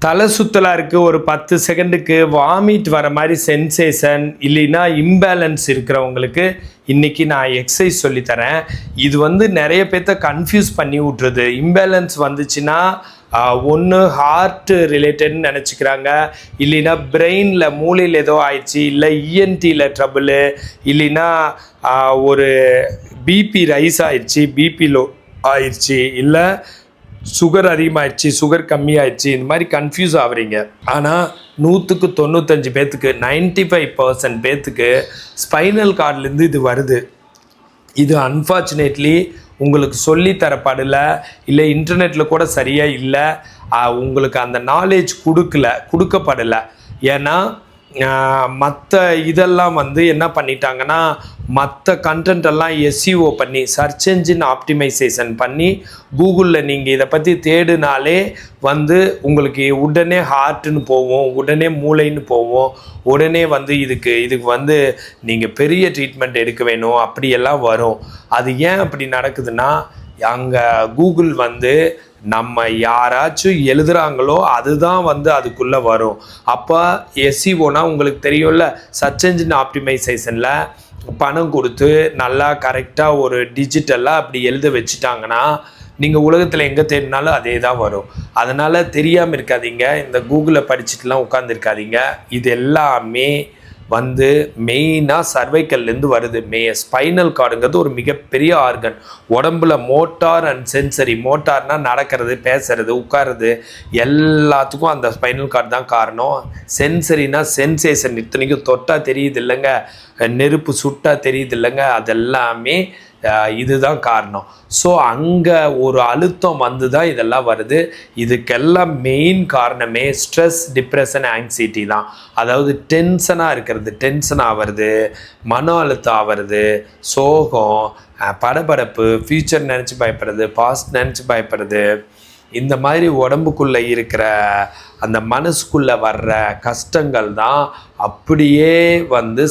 தலை சுத்தலாக இருக்குது, ஒரு 10 செகண்டுக்கு வாமிட் வர மாதிரி சென்சேஷன் இல்லைன்னா இம்பேலன்ஸ் இருக்கிறவங்களுக்கு இன்றைக்கி நான் எக்ஸசைஸ் சொல்லித்தரேன். இது நிறைய பேர்த்த கன்ஃபியூஸ் பண்ணி விட்ருது. இம்பேலன்ஸ் வந்துச்சுன்னா ஒன்று ஹார்ட் ரிலேட்டட்னு நினச்சிக்கிறாங்க, இல்லைன்னா பிரெயினில் மூளையில் ஏதோ ஆயிடுச்சு, இல்லை இஎன்டியில் ட்ரபிள், இல்லைன்னா ஒரு பிபி ரைஸ் ஆயிடுச்சு, பிபி லோ ஆயிடுச்சு, இல்லை சுகர் அதிகமாகிடுச்சு, சுகர் கம்மியாயிடுச்சு, இந்த மாதிரி கன்ஃபியூஸ் ஆகுறீங்க. ஆனால் 100க்கு 95 பேர்த்துக்கு 95% பேர்த்துக்கு ஸ்பைனல் கார்ட்லேருந்து இது வருது. இது அன்ஃபார்ச்சுனேட்லி உங்களுக்கு சொல்லித்தரப்படலை, இல்லை இன்டர்நெட்டில் கூட சரியாக இல்லை, உங்களுக்கு அந்த நாலேஜ் கொடுக்கப்படலை. ஏன்னா மற்ற இதெல்லாம் என்ன பண்ணிட்டாங்கன்னா, மற்ற கண்டென்ட்டெல்லாம் எஸ்இஓ பண்ணி சர்ச் என்ஜின் ஆப்டிமைசேஷன் பண்ணி கூகுளில் நீங்கள் இதை பற்றி தேடினாலே உங்களுக்கு உடனே ஹார்ட்டுன்னு போவோம், உடனே மூளைன்னு போவோம், உடனே இதுக்கு நீங்கள் பெரிய ட்ரீட்மெண்ட் எடுக்க வேணும் அப்படியெல்லாம் வரும். அது ஏன் அப்படி நடக்குதுன்னா, அங்கே கூகுள் நம்ம யாராச்சும் எழுதுகிறாங்களோ அதுதான் அதுக்குள்ளே வரும். அப்போ எஸ்இஓனா உங்களுக்கு தெரியும்ல, சர்ச் என்ஜின் ஆப்டிமைசேஷனில் பணம் கொடுத்து நல்லா கரெக்டாக ஒரு டிஜிட்டலாக அப்படி எழுத வச்சுட்டாங்கன்னா நீங்கள் உலகத்தில் எங்கே தேடினாலும் அதே தான் வரும். அதனால் தெரியாமல் இருக்காதீங்க, இந்த கூகுளை படிச்சுட்டுலாம் உட்காந்துருக்காதீங்க. இது எல்லாமே மெயினாக சர்வைக்கல்லேருந்து வருது. ஸ்பைனல் கார்டுங்கிறது ஒரு மிகப்பெரிய ஆர்கன். உடம்புல மோட்டார் அண்ட் சென்சரி, மோட்டார்னால் நடக்கிறது, பேசுறது, உட்கார்றது, எல்லாத்துக்கும் அந்த ஸ்பைனல் கார்டு தான் காரணம். சென்சரினா சென்சேஷன், இத்தனைக்கும் தொட்டால் தெரியுது இல்லைங்க, நெருப்பு சுட்டால் தெரியுது இல்லைங்க, அதெல்லாமே இதுதான் காரணம். ஸோ அங்கே ஒரு அழுத்தம் தான் இதெல்லாம் வருது. இதுக்கெல்லாம் மெயின் காரணமே ஸ்ட்ரெஸ், டிப்ரெஷன், ஆங்ஸைட்டி தான். அதாவது டென்ஷனாக இருக்கிறது, டென்ஷன் ஆகிறது, மன அழுத்தம் ஆகிறது, சோகம், படபடப்பு, ஃப்யூச்சர் நினச்சி பயப்படுறது, பாஸ்ட் நினச்சி பயப்படுறது, இந்த மாதிரி உடம்புக்குள்ளே இருக்கிற அந்த மனசுக்குள்ளே வர்ற கஷ்டங்கள் தான் அப்படியே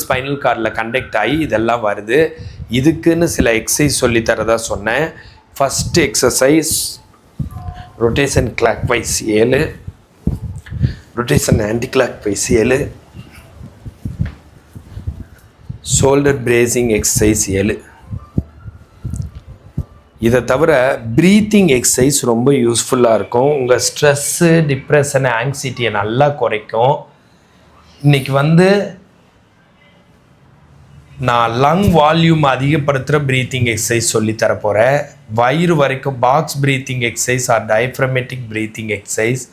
ஸ்பைனல் கார்டில் கண்டக்ட் ஆகி இதெல்லாம் வருது. இதுக்குன்னு சில எக்ஸசைஸ் சொல்லித்தரதா சொன்னேன். First exercise rotation clock wise 7, rotation anti clock wise 7, shoulder bracing exercise 7. இதை தவிர ப்ரீத்திங் எக்ஸசைஸ் ரொம்ப யூஸ்ஃபுல்லாக இருக்கும். உங்கள் ஸ்ட்ரெஸ்ஸு, டிப்ரெஷன், ஆங்ஸைட்டியை நல்லா குறைக்கும். இன்றைக்கி நான் லங் வால்யூம் அதிகப்படுத்துகிற ப்ரீத்திங் எக்ஸசைஸ் சொல்லித்தரப்போகிறேன். வயிறு வரைக்கும் box breathing exercise R diaphragmatic breathing exercise.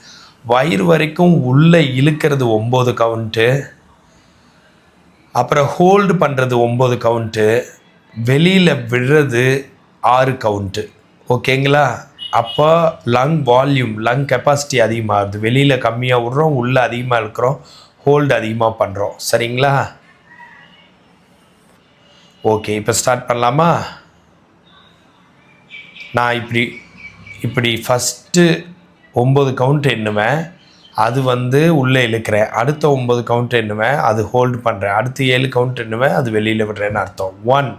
வயிறு வரைக்கும் உள்ளே இழுக்கிறது 9 கவுண்ட்டு, அப்புறம் ஹோல்டு பண்ணுறது 9 கவுண்ட்டு, வெளியில் விடுறது 6 கவுண்ட்டு. ஓகேங்களா? அப்போ லங் வால்யூம், லங் கெப்பாசிட்டி அதிகமாகுது. வெளியில் கம்மியாக விட்றோம், உள்ளே அதிகமாக இருக்கிறோம், ஹோல்டு அதிகமாக பண்ணுறோம். சரிங்களா? ஓகே, இப்போ ஸ்டார்ட் பண்ணலாமா? நான் இப்படி ஃபஸ்ட்டு 9 கவுண்ட் எண்ணுவேன், அது உள்ளே இழுக்கிறேன். அடுத்த 9 கவுண்ட் எண்ணுவேன், அது ஹோல்டு பண்ணுறேன். அடுத்து 7 கவுண்ட் எண்ணுவேன், அது வெளியில் விடுறேன்னு அர்த்தம். 1,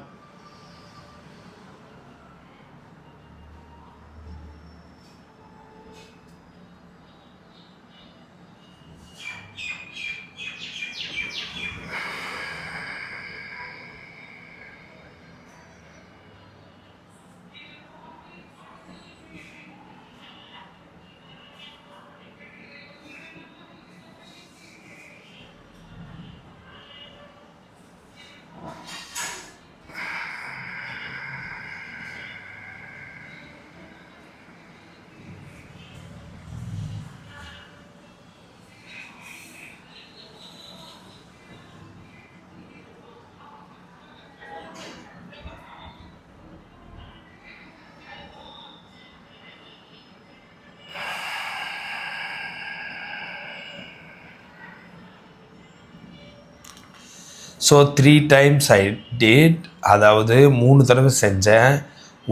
ஸோ 3 times I did, அதாவது 3 தடவை செஞ்சேன்.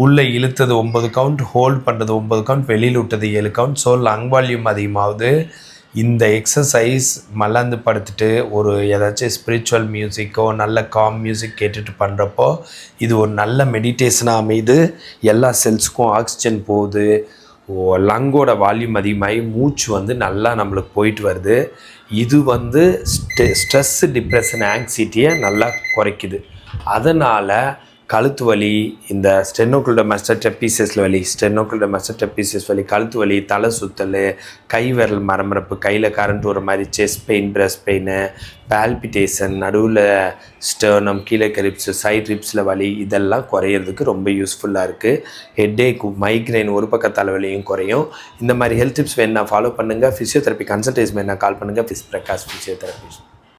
உள்ளே இழுத்தது 9 கவுண்ட், ஹோல்ட் பண்ணுறது 9 கவுண்ட், வெளியில் விட்டது 7 கவுண்ட். ஸோ லங் வால்யூம் அதிகமாகுது. இந்த எக்ஸசைஸ் மல்லாந்து படுத்துட்டு ஒரு ஏதாச்சும் ஸ்பிரிச்சுவல் மியூசிக்கோ நல்ல காம் மியூசிக் கேட்டுட்டு பண்ணுறப்போ இது ஒரு நல்ல மெடிடேஷனாக அமையுது. எல்லா செல்ஸுக்கும் ஆக்சிஜன் போகுது, லங்கோட வால்யூம் அதிகமாகி மூச்சு வந்து நல்லா நம்மளுக்கு போயிட்டு வருது. இது வந்து ஸ்ட்ரெஸ், டிப்ரெஷன், ஆங்ஸைட்டியை நல்லா குறைக்குது. அதனால் கழுத்து வலி, இந்த ஸ்டெனோக்ளிடோமாஸ்டர் ட்ரெப்பீசியஸில் வலி, ஸ்டெனோக்ளிடோமாஸ்டர் ட்ரெப்பீசியஸ் வலி, கழுத்து வலி, தலை சுற்றல், கை விரல் மரமரப்பு, கையில் கரண்ட் வர மாதிரி, chest pain, breast pain, palpitation, நடுவில் ஸ்டர்னம், கீழே ரிப்ஸ், சைட் ரிப்ஸில் வலி, இதெல்லாம் குறையிறதுக்கு ரொம்ப யூஸ்ஃபுல்லாக இருக்குது. ஹெட்டேக், மைக்ரைன், ஒரு பக்க தலைவலியும் குறையும். இந்த மாதிரி ஹெல்த் டிப்ஸ் வேணுன்னா ஃபாலோ பண்ணுங்கள். ஃபிசியோதெரப்பி கன்சல்டேஷன் வேணுன்னா கால் பண்ணுங்கள். பிரகாஷ் ஃபிசியோதெரபி.